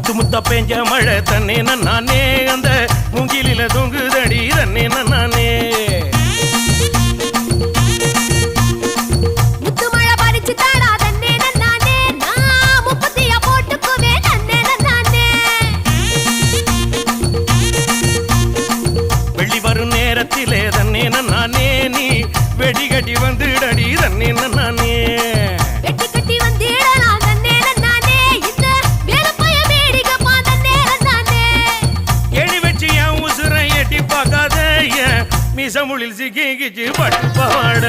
முத்து முத்தா பெஞ்ச மழை தன்னே நானே அந்த மூங்கிலில தொங்குதடி தன்னே நானே நேரத்திலே தன்னே நானே நீ வெடி கட்டி வந்துடடி தன்னே நானே வெடி கட்டி வந்திடலாம் தன்னே நானே இந்த வேலப்பைய வேடிக்கை தன்னே நானே எடி வச்சி என் உசுரை எட்டி பார்க்காத மீசமுளில் சிக்கிச்சு பட்டு பாட